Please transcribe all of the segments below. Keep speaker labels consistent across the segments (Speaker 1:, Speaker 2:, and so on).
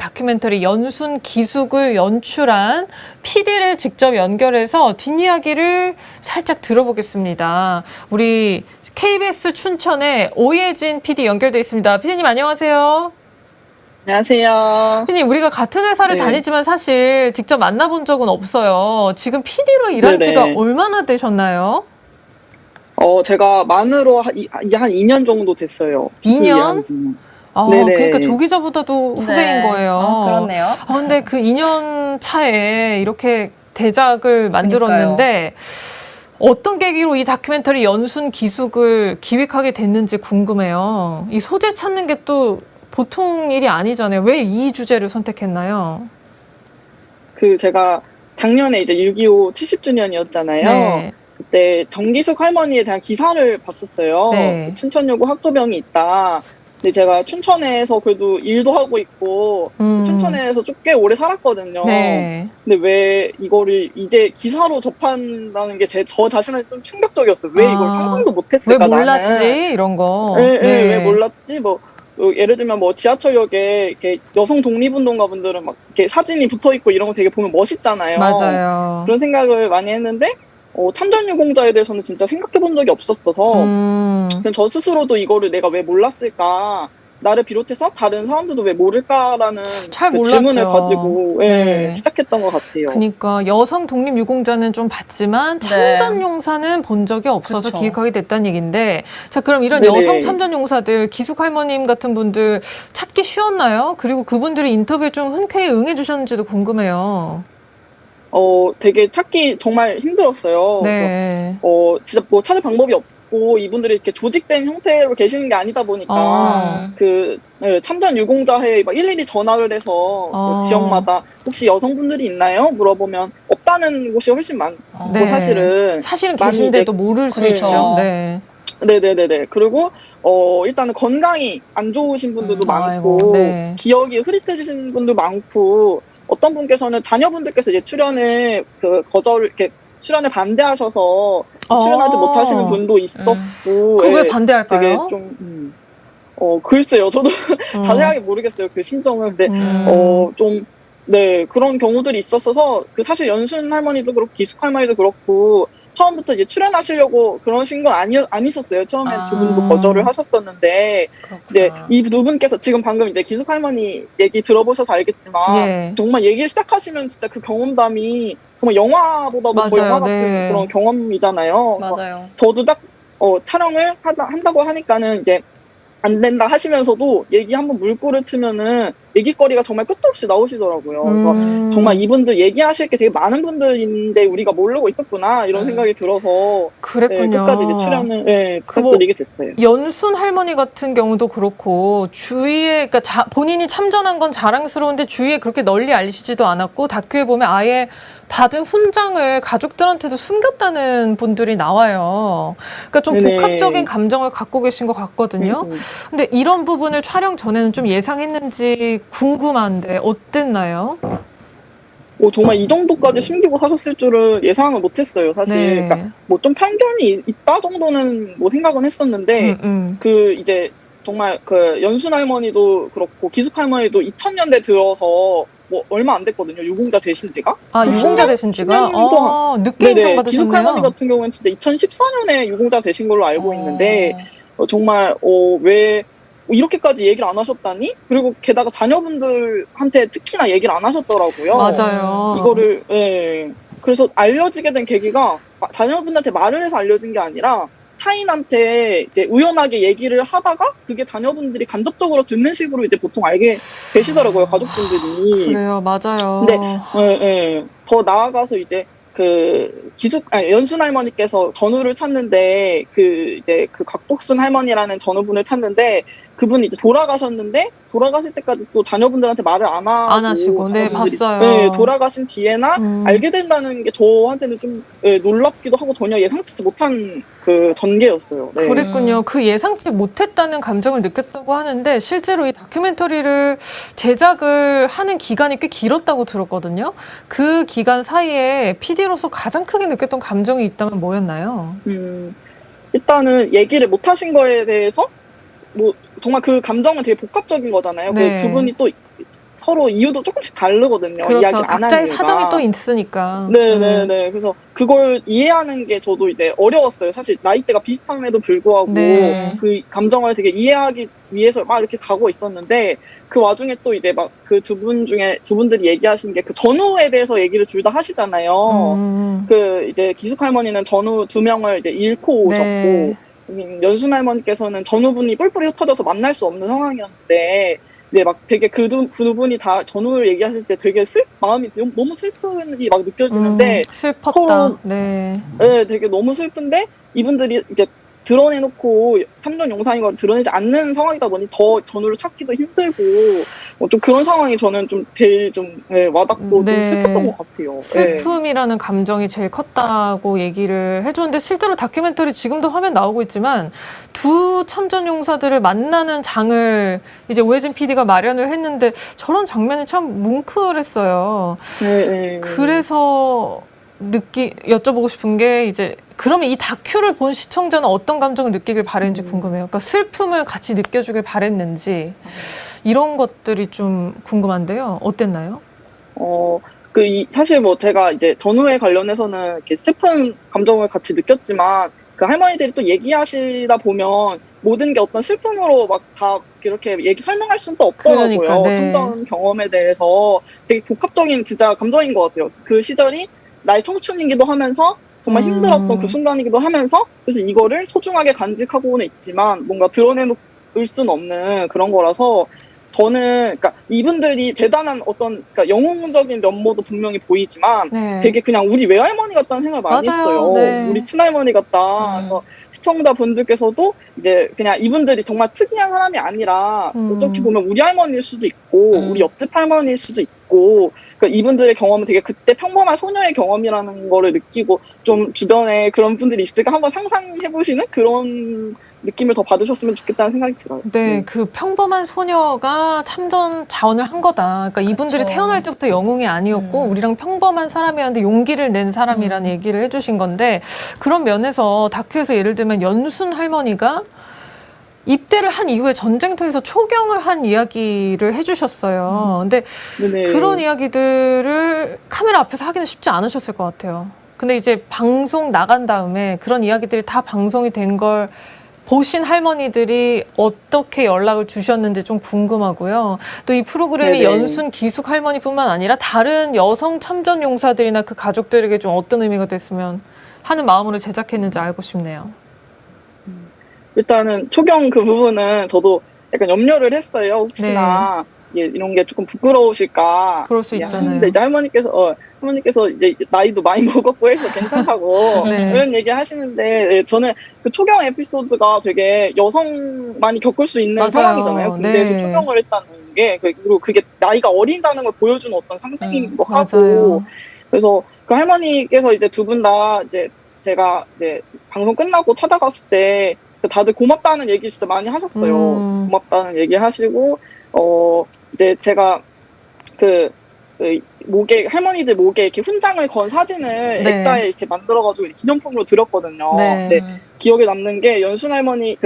Speaker 1: 다큐멘터리 연순 기숙을 연출한 PD를 직접 연결해서 뒷이야기를 살짝 들어보겠습니다. 우리 KBS 춘천의 오예진 PD 연결돼 있습니다. PD님 안녕하세요.
Speaker 2: 안녕하세요.
Speaker 1: PD님, 우리가 같은 회사를 다니지만 사실 직접 만나본 적은 없어요. 지금 PD로 일한 지가 얼마나 되셨나요?
Speaker 2: 제가 만으로 이제 한 2년 정도 됐어요.
Speaker 1: 2년?
Speaker 2: 네네.
Speaker 1: 그러니까 조 기자보다도 후배인 거예요.
Speaker 3: 그렇네요.
Speaker 1: 근데 그 2년 차에 이렇게 대작을 만들었는데 어떤 계기로 이 다큐멘터리 연순 기숙을 기획하게 됐는지 궁금해요. 이 소재 찾는 게 또 보통 일이 아니잖아요. 왜 이 주제를 선택했나요?
Speaker 2: 제가 작년에 이제 6.25 70주년이었잖아요.
Speaker 1: 네.
Speaker 2: 그때 정기숙 할머니에 대한 기사를 봤었어요.
Speaker 1: 네.
Speaker 2: 춘천여고 학도병이 있다. 근데 제가 춘천에서 그래도 일도 하고 있고 춘천에서 좀 꽤 오래 살았거든요.
Speaker 1: 네.
Speaker 2: 근데 왜 이거를 이제 기사로 접한다는 게 저 자신은 좀 충격적이었어요. 왜 이걸 상상도 못했을까,
Speaker 1: 왜 몰랐지?
Speaker 2: 나는.
Speaker 1: 이런 거.
Speaker 2: 네, 왜 몰랐지? 예를 들면 지하철역에 이렇게 여성 독립운동가 분들은 막 이렇게 사진이 붙어 있고 이런 거 되게 보면 멋있잖아요.
Speaker 1: 맞아요.
Speaker 2: 그런 생각을 많이 했는데 참전유공자에 대해서는 진짜 생각해 본 적이 없었어서 저 스스로도 이거를 내가 왜 몰랐을까, 나를 비롯해서 다른 사람들도 왜 모를까라는 질문을 가지고 시작했던 것 같아요.
Speaker 1: 그러니까 여성 독립유공자는 좀 봤지만 참전용사는 본 적이 없어서 기획하게 됐다는 얘기인데, 자, 그럼 이런 여성 참전용사들, 기숙 할머님 같은 분들 찾기 쉬웠나요? 그리고 그분들이 인터뷰에 좀 흔쾌히 응해주셨는지도 궁금해요.
Speaker 2: 되게 찾기 정말 힘들었어요.
Speaker 1: 네.
Speaker 2: 그래서 진짜 찾을 방법이 없고, 이분들이 이렇게 조직된 형태로 계시는 게 아니다 보니까 참전 유공자회에 막 일일이 전화를 해서 지역마다 혹시 여성분들이 있나요? 물어보면 없다는 곳이 훨씬 많고, 사실은
Speaker 1: 계신데도 모를 수 있죠. 네.
Speaker 2: 네네네네. 그리고 일단은 건강이 안 좋으신 분들도 많고, 기억이 흐릿해지신 분도 많고, 어떤 분께서는 자녀분들께서 이제 출연을 출연을 반대하셔서 출연하지 못하시는 분도 있었고.
Speaker 1: 그 왜 반대할까요?
Speaker 2: 되게 좀 글쎄요. 저도 자세하게 모르겠어요, 그 심정은. 근데 그런 경우들이 있었어서, 사실 연순 할머니도 그렇고 기숙 할머니도 그렇고 처음부터 이제 출연하시려고 그러신 건 아니셨어요. 처음엔 두 분도 거절을 하셨었는데, 이제 이 두 분께서 지금 방금 이제 기숙 할머니 얘기 들어보셔서 알겠지만, 정말 얘기를 시작하시면 진짜 그 경험담이 정말 영화보다도 더 영화 같은 그런 경험이잖아요.
Speaker 3: 맞아요.
Speaker 2: 저도 딱 촬영을 한다고 하니까는 이제 안 된다 하시면서도 얘기 한번 물꼬를 트면은 얘기거리가 정말 끝도 없이 나오시더라고요. 그래서 정말 이분들 얘기하실 게 되게 많은 분들인데 우리가 모르고 있었구나, 이런 생각이 들어서
Speaker 1: 그랬군요.
Speaker 2: 끝까지 이제 출연을 부탁드리게 됐어요.
Speaker 1: 연순 할머니 같은 경우도 그렇고 주위에, 그러니까 본인이 참전한 건 자랑스러운데 주위에 그렇게 널리 알리시지도 않았고, 다큐에 보면 아예 받은 훈장을 가족들한테도 숨겼다는 분들이 나와요. 그러니까 좀 복합적인 감정을 갖고 계신 것 같거든요. 근데 이런 부분을 촬영 전에는 좀 예상했는지 궁금한데 어땠나요?
Speaker 2: 정말 이 정도까지 숨기고 사셨을 줄은 예상을 못했어요, 사실. 그러니까 좀 편견이 있다 정도는 생각은 했었는데, 이제 정말 연순 할머니도 그렇고 기숙 할머니도 2000년대 들어서 얼마 안 됐거든요, 유공자 되신 지가.
Speaker 1: 유공자 되신 지가? 늦게 인정받으셨네요.
Speaker 2: 기숙 할머니 같은 경우는 진짜 2014년에 유공자 되신 걸로 알고 있는데, 정말 왜 이렇게까지 얘기를 안 하셨다니? 그리고 게다가 자녀분들한테 특히나 얘기를 안 하셨더라고요.
Speaker 1: 맞아요.
Speaker 2: 이거를 그래서 알려지게 된 계기가 자녀분한테 말을 해서 알려진 게 아니라 타인한테 이제 우연하게 얘기를 하다가 그게 자녀분들이 간접적으로 듣는 식으로 이제 보통 알게 되시더라고요, 가족분들이.
Speaker 1: 그래요, 맞아요.
Speaker 2: 근데 더 나아가서 이제 연순 할머니께서 전우를 찾는데, 이제 곽복순 할머니라는 전우분을 찾는데, 그분이 이제 돌아가셨는데, 돌아가실 때까지 또 자녀분들한테 말을 안
Speaker 1: 하시고, 봤어요.
Speaker 2: 돌아가신 뒤에나 알게 된다는 게 저한테는 좀 놀랍기도 하고 전혀 예상치 못한 전개였어요.
Speaker 1: 그랬군요. 그 예상치 못했다는 감정을 느꼈다고 하는데, 실제로 이 다큐멘터리를 제작을 하는 기간이 꽤 길었다고 들었거든요. 그 기간 사이에 PD로서 가장 크게 느꼈던 감정이 있다면 뭐였나요?
Speaker 2: 일단은 얘기를 못 하신 거에 대해서 정말 그 감정은 되게 복합적인 거잖아요. 두 분이 또 서로 이유도 조금씩 다르거든요.
Speaker 1: 그렇죠.
Speaker 2: 이야기를 안 하는
Speaker 1: 각자의
Speaker 2: 이유가.
Speaker 1: 사정이 또 있으니까.
Speaker 2: 네네네. 그래서 그걸 이해하는 게 저도 이제 어려웠어요. 사실 나이대가 비슷함에도 불구하고
Speaker 1: 네.
Speaker 2: 그 감정을 되게 이해하기 위해서 막 이렇게 가고 있었는데 그 와중에 또 이제 막 그 두 분 중에 두 분들이 얘기하신 게 그 전후에 대해서 얘기를 둘 다 하시잖아요. 그 이제 기숙 할머니는 전후 2명을 이제 잃고
Speaker 1: 네.
Speaker 2: 오셨고 연순 할머니께서는 전후분이 뿔뿔이 흩어져서 만날 수 없는 상황이었는데 이제 막 되게 그 두 분이 다 전후를 얘기하실 때 되게 마음이 너무 슬픈이 막 느껴지는데
Speaker 1: 슬펐다.
Speaker 2: 서로
Speaker 1: 네.
Speaker 2: 네, 되게 너무 슬픈데 이분들이 이제 드러내놓고 3전 용사인 걸 드러내지 않는 상황이다 보니 더 전후를 찾기도 힘들고 좀 그런 상황이 저는 좀 제일 좀 와닿고 좀 슬펐던 것 같아요.
Speaker 1: 슬픔이라는 감정이 제일 컸다고 얘기를 해줬는데 실제로 다큐멘터리 지금도 화면 나오고 있지만 두 참전 용사들을 만나는 장을 이제 오혜진 PD가 마련을 했는데 저런 장면이 참 뭉클했어요. 그래서 여쭤보고 싶은 게 이제 그러면 이 다큐를 본 시청자는 어떤 감정을 느끼길 바랬는지 궁금해요. 그러니까 슬픔을 같이 느껴주길 바랬는지 이런 것들이 좀 궁금한데요. 어땠나요?
Speaker 2: 사실 뭐 제가 이제 전후에 관련해서는 이렇게 슬픈 감정을 같이 느꼈지만 그 할머니들이 또 얘기하시다 보면 모든 게 어떤 슬픔으로 막 다 이렇게 설명할 수는 또 없더라고요.
Speaker 1: 그러니까, 네.
Speaker 2: 참전 경험에 대해서 되게 복합적인 진짜 감정인 것 같아요. 그 시절이 나의 청춘이기도 하면서 정말 힘들었던 그 순간이기도 하면서 그래서 이거를 소중하게 간직하고는 있지만 뭔가 드러내놓을 수는 없는 그런 거라서 저는 그러니까 이분들이 대단한 어떤 그러니까 영웅적인 면모도 분명히 보이지만 되게 그냥 우리 외할머니 같다는 생각을 많이 했어요. 우리 친할머니 같다. 그래서 시청자분들께서도 이제 그냥 이분들이 정말 특이한 사람이 아니라 어떻게 보면 우리 할머니일 수도 있고 우리 옆집 할머니일 수도 있고 그러니까 이분들의 경험은 되게 그때 평범한 소녀의 경험이라는 거를 느끼고 좀 주변에 그런 분들이 있을까 한번 상상해보시는 그런 느낌을 더 받으셨으면 좋겠다는 생각이 들어요.
Speaker 1: 네, 그 평범한 소녀가 참전 자원을 한 거다. 그러니까 이분들이 태어날 때부터 영웅이 아니었고 우리랑 평범한 사람이었는데 용기를 낸 사람이라는 얘기를 해주신 건데 그런 면에서 다큐에서 예를 들면 연순 할머니가 입대를 한 이후에 전쟁터에서 초경을 한 이야기를 해주셨어요. 근데 그런 이야기들을 카메라 앞에서 하기는 쉽지 않으셨을 것 같아요. 근데 이제 방송 나간 다음에 그런 이야기들이 다 방송이 된 걸 보신 할머니들이 어떻게 연락을 주셨는지 좀 궁금하고요. 또 이 프로그램이 연순 기숙 할머니뿐만 아니라 다른 여성 참전 용사들이나 그 가족들에게 좀 어떤 의미가 됐으면 하는 마음으로 제작했는지 알고 싶네요.
Speaker 2: 일단은 초경 그 부분은 저도 약간 염려를 했어요. 혹시나 이런 게 조금 부끄러우실까.
Speaker 1: 그럴 수 있잖아요.
Speaker 2: 근데 이제 할머니께서 이제 나이도 많이 먹었고 해서 괜찮다고 이런 얘기 하시는데 저는 그 초경 에피소드가 되게 여성만이 겪을 수 있는 상황이잖아요. 군대에서 초경을 했다는 게 그리고 그게 나이가 어린다는 걸 보여주는 어떤 상징이기도 하고 그래서 그 할머니께서 이제 두 분 다 이제 제가 이제 방송 끝나고 찾아갔을 때 다들 고맙다는 얘기 진짜 많이 하셨어요. 고맙다는 얘기 하시고, 이제 제가 목에, 할머니들 목에 이렇게 훈장을 건 사진을 액자에 이렇게 만들어가지고 기념품으로 드렸거든요. 근데 기억에 남는 게 연순 할머니,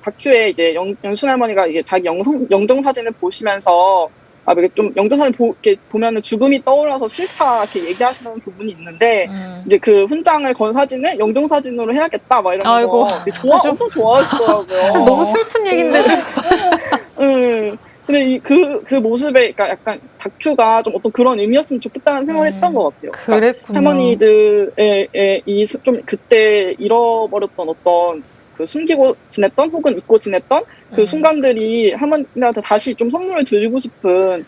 Speaker 2: 다큐에 이제 연순 할머니가 이게 자기 영정 사진을 보시면서 이게 좀 영정사진 이렇게 보면은 죽음이 떠올라서 싫다 이렇게 얘기하시는 부분이 있는데 이제 그 훈장을 건 사진을 영정사진으로 해야겠다 막 이러면서 엄청 좋아하시더라고요.
Speaker 1: 너무 슬픈 얘기인데 좀.
Speaker 2: 근데 그 모습에 그러니까 약간 다큐가 좀 어떤 그런 의미였으면 좋겠다는 생각을 했던 것 같아요.
Speaker 1: 그랬군요.
Speaker 2: 할머니들의 좀 그때 잃어버렸던 어떤 그 숨기고 지냈던 혹은 잊고 지냈던 그 순간들이 할머니한테 다시 좀 선물을 드리고 싶은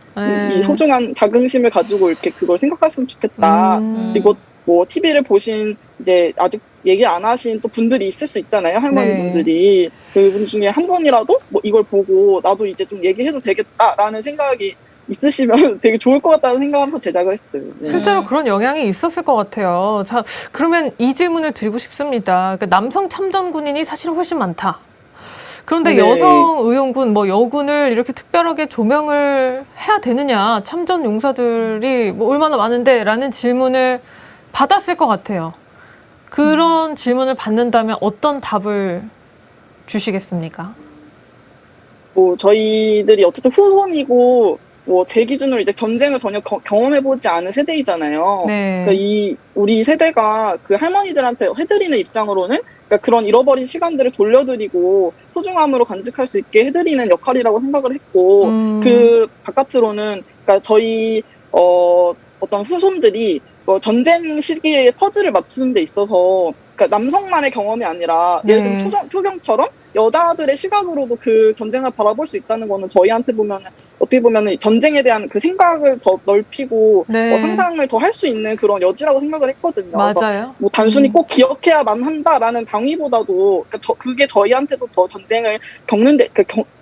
Speaker 2: 이 소중한 자긍심을 가지고 이렇게 그걸 생각하시면 좋겠다. 그리고 뭐 TV를 보신 이제 아직 얘기 안 하신 또 분들이 있을 수 있잖아요. 할머니 분들이 그분 중에 한 번이라도 뭐 이걸 보고 나도 이제 좀 얘기해도 되겠다라는 생각이 있으시면 되게 좋을 것 같다는 생각하면서 제작을 했어요.
Speaker 1: 실제로 그런 영향이 있었을 것 같아요. 자, 그러면 이 질문을 드리고 싶습니다. 그러니까 남성 참전 군인이 사실 훨씬 많다. 그런데 여성 의용군, 뭐 여군을 이렇게 특별하게 조명을 해야 되느냐, 참전 용사들이 뭐 얼마나 많은데 라는 질문을 받았을 것 같아요. 그런 질문을 받는다면 어떤 답을 주시겠습니까?
Speaker 2: 뭐 저희들이 어쨌든 후손이고 뭐 제 기준으로 이제 전쟁을 전혀 경험해보지 않은 세대이잖아요.
Speaker 1: 네.
Speaker 2: 그러니까 우리 세대가 그 할머니들한테 해드리는 입장으로는 그러니까 그런 잃어버린 시간들을 돌려드리고 소중함으로 간직할 수 있게 해드리는 역할이라고 생각을 했고 그 바깥으로는 그러니까 저희 어떤 후손들이 전쟁 시기에 퍼즐을 맞추는 데 있어서 그러니까 남성만의 경험이 아니라 예를 들면 표경처럼 여자들의 시각으로도 그 전쟁을 바라볼 수 있다는 거는 저희한테 보면 어떻게 보면 전쟁에 대한 그 생각을 더 넓히고 상상을 더 할 수 있는 그런 여지라고 생각을 했거든요.
Speaker 1: 맞아요.
Speaker 2: 그래서 뭐 단순히 꼭 기억해야만 한다라는 당위보다도 그러니까 그게 저희한테도 더 전쟁을 겪는데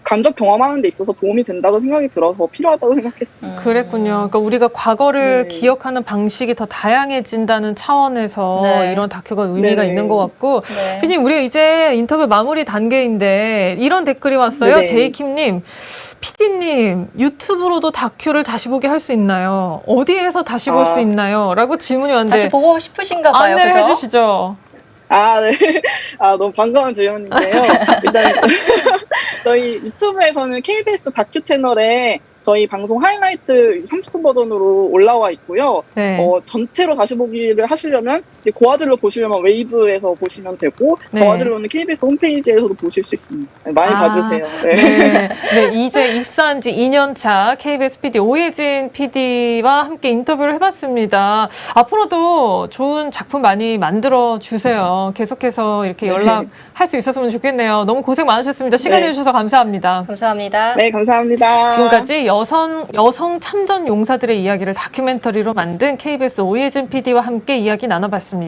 Speaker 2: 간접 경험하는 데 있어서 도움이 된다고 생각이 들어서 필요하다고 생각했습니다.
Speaker 1: 그랬군요. 그러니까 우리가 과거를 기억하는 방식이 더 다양해진다는 차원에서 이런 다큐가 의미가 있는 것 같고 피디님, 우리 이제 인터뷰 마무리 단계인데 이런 댓글이 왔어요. 제이킴님, 피디님 유튜브로도 다큐를 다시 보게 할 수 있나요? 어디에서 다시 볼 수 있나요? 라고 질문이 왔는데
Speaker 3: 다시 보고 싶으신가 봐요.
Speaker 1: 안내를
Speaker 3: 그죠?
Speaker 1: 해주시죠.
Speaker 2: 네. 너무 반가운 질문인데요. 일단 저희 유튜브에서는 KBS 다큐 채널에 저희 방송 하이라이트 30분 버전으로 올라와 있고요. 전체로 다시 보기를 하시려면 이제 고화질로 보시려면 웨이브에서 보시면 되고 저화질로는 KBS 홈페이지에서도 보실 수 있습니다. 많이 봐주세요.
Speaker 1: 이제 입사한 지 2년 차 KBS PD 오예진 PD와 함께 인터뷰를 해봤습니다. 앞으로도 좋은 작품 많이 만들어 주세요. 계속해서 이렇게 연락할 수 있었으면 좋겠네요. 너무 고생 많으셨습니다. 시간 내주셔서 감사합니다.
Speaker 3: 감사합니다.
Speaker 2: 네, 감사합니다.
Speaker 1: 지금까지 여성 참전 용사들의 이야기를 다큐멘터리로 만든 KBS 오예진 PD와 함께 이야기 나눠봤습니다.